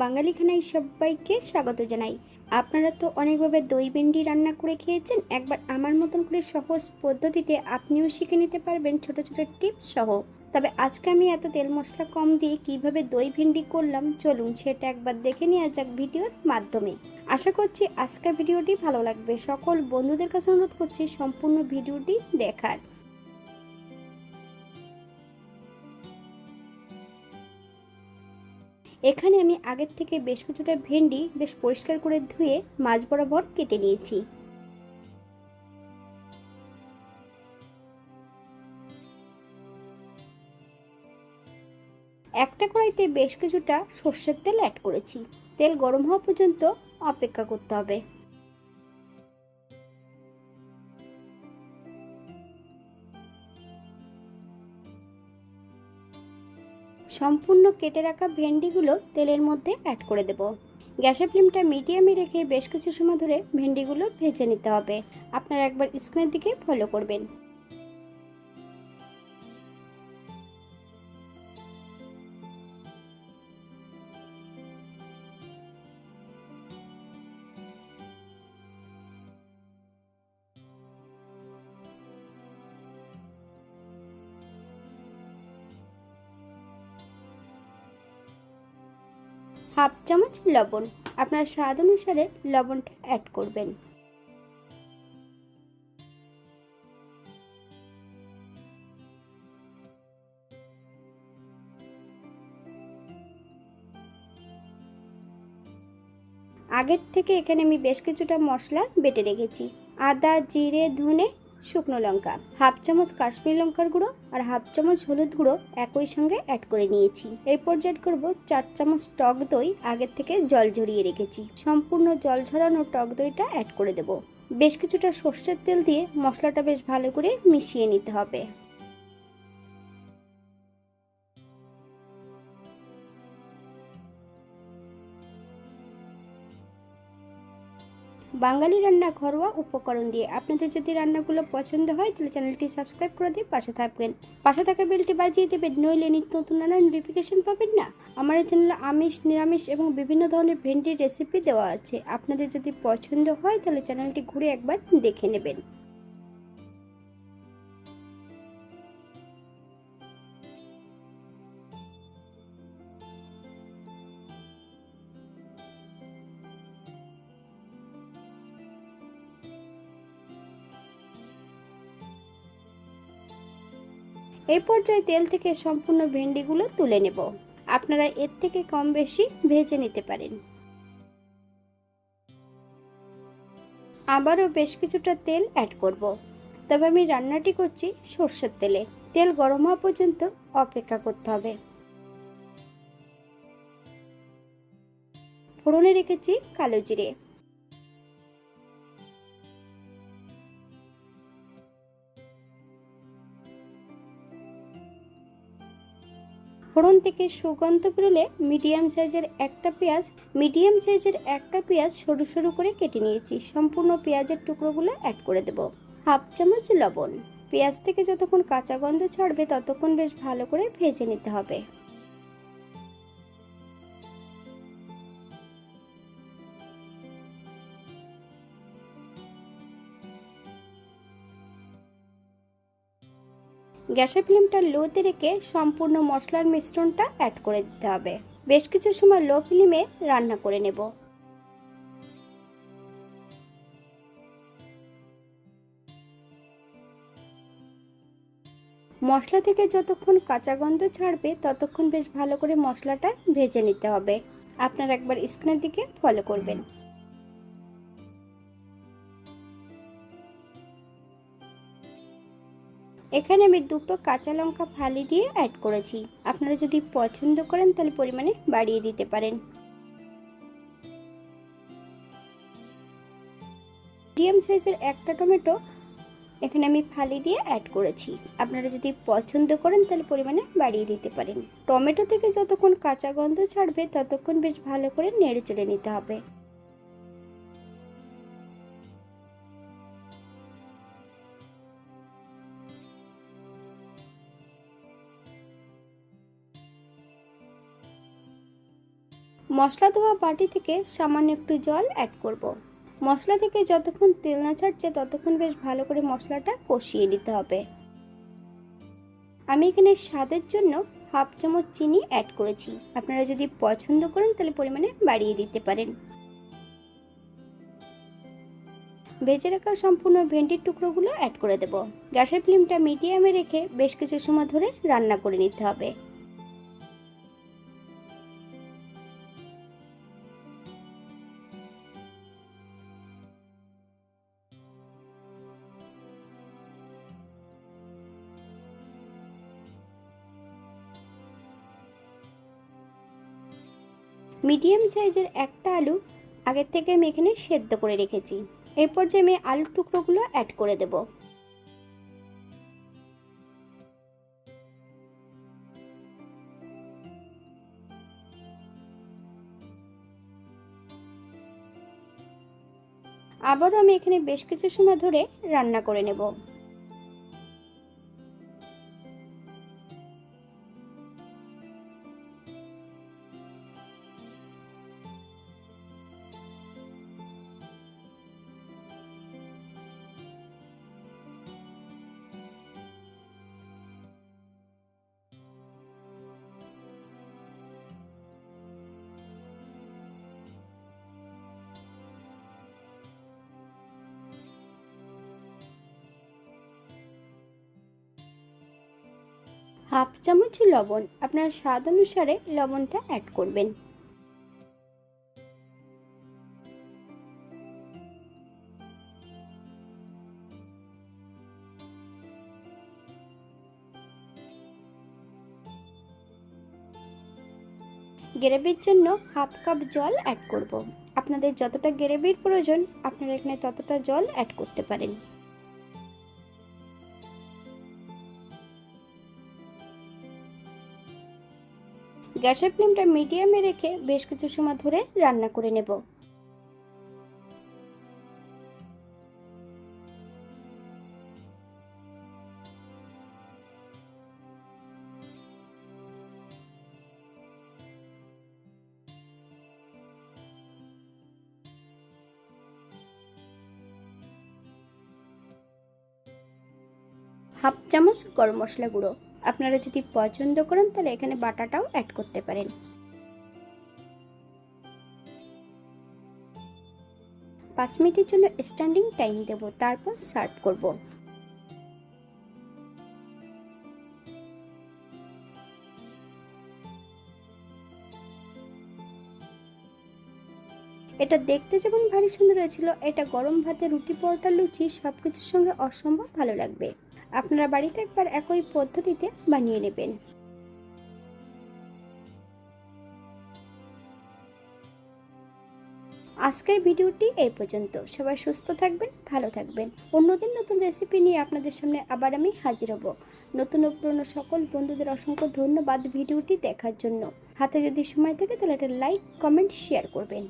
বাঙালি খানায় সবাইকে স্বাগত জানাই। আপনারা তো অনেকভাবে দই ভেন্ডি রান্না করে খেয়েছেন। একবার আমার মতন করে সহজ পদ্ধতিতে আপনিও শিখে নিতে পারবেন ছোট ছোট টিপস সহ। তবে আজকে আমি এত তেল মশলা কম দিয়ে কিভাবে দই ভেন্ডি করলাম, চলুন সেটা একবার দেখে নেওয়া যাক ভিডিওর মাধ্যমে। আশা করছি আজকের ভিডিওটি ভালো লাগবে। সকল বন্ধুদের কাছে অনুরোধ করছি সম্পূর্ণ ভিডিওটি দেখার। এখানে আমি আগের থেকে বেশ কিছুটা ভেন্ডি বেশ পরিষ্কার করে ধুয়ে মাঝ বরাবর কেটে নিয়েছি। একটা কড়াইতে বেশ কিছুটা সর্ষের তেল অ্যাড করেছি। তেল গরম হওয়া পর্যন্ত অপেক্ষা করতে হবে। সম্পূর্ণ কেটে রাখা ভেন্ডিগুলো তেলের মধ্যে অ্যাড করে দেব। গ্যাসের ফ্লেমটা মিডিয়ামে রেখে বেশ কিছু সময় ধরে ভেন্ডিগুলো ভেজে নিতে হবে। আপনারা একবার স্ক্রিনের দিকে ফলো করবেন। হাফ চামচ লবণ, আপনার স্বাদ অনুসারে লবণটা অ্যাড করবেন। আগের থেকে এখানে আমি বেশ কিছুটা মশলা বেটে রেখেছি। আদা, জিরে, ধনে, শুকনো লঙ্কা, হাফ চামচ কাশ্মীরি লঙ্কার গুঁড়ো আর হাফ চামচ হলুদ গুঁড়ো একই সঙ্গে অ্যাড করে নিয়েছি। এই পর্যায়ে করব 4 চামচ টক দই, আগের থেকে জল ঝরিয়ে রেখেছি। সম্পূর্ণ জল ঝরানো টক দইটা অ্যাড করে দেব। বেশ কিছুটা সর্ষের তেল দিয়ে মশলাটা বেশ ভালো করে মিশিয়ে নিতে হবে। বাঙালি রান্না ঘরোয়া উপকরণ দিয়ে। আপনাদের যদি রান্নাগুলো পছন্দ হয় তাহলে চ্যানেলটি সাবস্ক্রাইব করে দিয়ে পাশে থাকবেন। পাশে থাকা বেলটি বাজিয়ে দেবেন, নইলে নিত্য নতুন নানা নোটিফিকেশন পাবেন না। আমার এই চ্যানেলে আমিষ, নিরামিষ এবং বিভিন্ন ধরনের ভেন্ডির রেসিপি দেওয়া আছে। আপনাদের যদি পছন্দ হয় তাহলে চ্যানেলটি ঘুরে একবার দেখে নেবেন। এই পর্যায়ে তেল থেকে সম্পূর্ণ ভেন্ডিগুলো তুলে নেব। আপনারা এর থেকে কম বেশি ভেজে নিতে পারেন। আবারও বেশ কিছুটা তেল অ্যাড করব। তবে আমি রান্নাটি করছি সর্ষের তেলে। তেল গরম হওয়া পর্যন্ত অপেক্ষা করতে হবে। ফোড়নে রেখেছি কালো জিরে। ফোড়ন থেকে সুগন্ধ বেরোলে মিডিয়াম সাইজের একটা পেঁয়াজ সরু সরু করে কেটে নিয়েছি। সম্পূর্ণ পেঁয়াজের টুকরোগুলো অ্যাড করে দেব। হাফ চামচ লবণ। পেঁয়াজ থেকে যতক্ষণ কাঁচা গন্ধ ছাড়বে ততক্ষণ বেশ ভালো করে ভেজে নিতে হবে। গ্যাসের ফ্লেমটা লোতে রেখে সম্পূর্ণ মশলার মিশ্রণটা অ্যাড করে দিতে হবে। বেশ কিছু সময় লো ফ্লেমে রান্না করে নেব। মশলা থেকে যতক্ষণ কাঁচা গন্ধ ছাড়বে ততক্ষণ বেশ ভালো করে মশলাটা ভেজে নিতে হবে। আপনারা একবার স্ক্রিনের দিকে ফলো করবেন। এখানে আমি দুটো কাঁচা লঙ্কা ফালি দিয়ে অ্যাড করেছি। আপনারা যদি পছন্দ করেন তাহলে পরিমাণে বাড়িয়ে দিতে পারেন। মিডিয়াম সাইজের একটা টমেটো এখানে আমি ফালি দিয়ে অ্যাড করেছি। আপনারা যদি পছন্দ করেন তাহলে পরিমাণে বাড়িয়ে দিতে পারেন। টমেটো থেকে যতক্ষণ কাঁচা গন্ধ ছাড়বে ততক্ষণ বেশ ভালো করে নেড়ে চেড়ে নিতে হবে। মশলা ধোয়া বাটি থেকে সামান্য একটু জল অ্যাড করব। মশলা থেকে যতক্ষণ তেল না ছাড়ছে ততক্ষণ বেশ ভালো করে মশলাটা কষিয়ে নিতে হবে। আমি এখানে স্বাদের জন্য হাফ চামচ চিনি অ্যাড করেছি। আপনারা যদি পছন্দ করেন তাহলে পরিমাণে বাড়িয়ে দিতে পারেন। ভেজে রাখা সম্পূর্ণ ভেন্ডির টুকরোগুলো অ্যাড করে দেব। গ্যাসের ফ্লেমটা মিডিয়ামে রেখে বেশ কিছু সময় ধরে রান্না করে নিতে হবে। মিডিয়াম সাইজের একটা আলু আগের থেকে আমি এখানে সেদ্ধ করে রেখেছি। এই পর্যায়ে আমি আলুর টুকরোগুলো অ্যাড করে দেব। আবারও আমি এখানে বেশ কিছু সময় ধরে রান্না করে নেব। হাফ চামচ লবণ, আপনার স্বাদ অনুসারে লবণটা অ্যাড করবেন। গ্রেভির জন্য হাফ কাপ জল অ্যাড করব। আপনাদের যতটা গ্রেভির প্রয়োজন আপনারা এখানে ততটা জল অ্যাড করতে পারেন। গ্যাসের ফ্লেমটা মিডিয়ামে রেখে বেশ কিছু সময় ধরে রান্না করে নেব। হাফ চামচ গরম মশলা গুঁড়ো, আপনারা যদি পছন্দ করেন তাহলে এখানে বাটাটাও অ্যাড করতে পারেন। 5 মিনিটের জন্য স্ট্যান্ডিং টাইম দেব, তারপর সার্ভ করব। এটা দেখতে যেমন ভারী সুন্দর হয়েছিল, এটা গরম ভাতে, রুটি, পরোটা, লুচি সবকিছুর সঙ্গে অসম্ভব ভালো লাগবে। আপনারা বাড়িতে একবার একই পদ্ধতিতে বানিয়ে নেবেন। আজকের ভিডিওটি এই পর্যন্ত। সবাই সুস্থ থাকবেন, ভালো থাকবেন। অন্যদিন নতুন রেসিপি নিয়ে আপনাদের সামনে আবার আমি হাজির হব। নতুন ও পুরনো সকল বন্ধুদের অসংখ্য ধন্যবাদ ভিডিওটি দেখার জন্য। হাতে যদি সময় থাকে তাহলে একটা লাইক, কমেন্ট, শেয়ার করবেন।